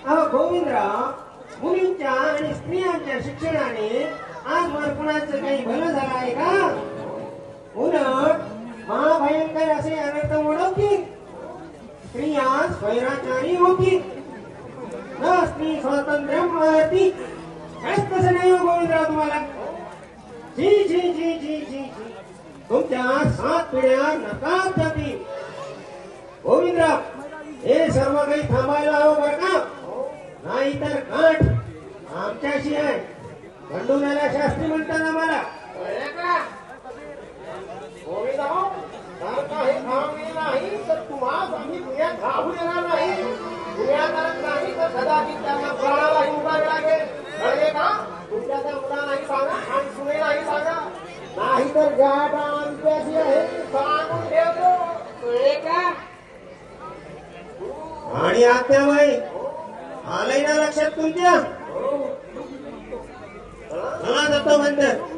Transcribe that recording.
अहो गोविंदराव, मुलींच्या आणि स्त्रियांच्या शिक्षणाने आजवर कुणाचं काही भलं झालं आहे का? उलट महाभयंकर असे अनर्थ ओढवतील. स्त्रिया स्वैराचारी होती, न स्त्री स्वातंत्र्य मारती. काहीच तसं नाही हो गोविंदराव तुम्हाला. जी जी जी जी जी जी तुमच्या 7 पिढ्या नकात जातील. गोविंदराव, हे सर्व काही थांबायला हवं बरं का? नाहीतर गाठ आमच्याशी आहे. खंडूराला शास्त्री म्हणतात आम्हाला. गोविंदराव, जर काही थांबले नाही तर तुम्हाला आम्ही पुण्यात राहू देणार नाही. पुण्यात नाही तर कदाचित त्यांना प्राणालाही उभारावे लागेल. कळले का? तुमच्या त्या मुलालाही सांगा आणि सुनेलाही सांगा. नाहीतर गाठ आमच्याशी आहे सांगून ठेवतो. कळले का? आणि आत्याबाई आलंय ना लक्षात तुमच्या? चला जातो म्हणतात.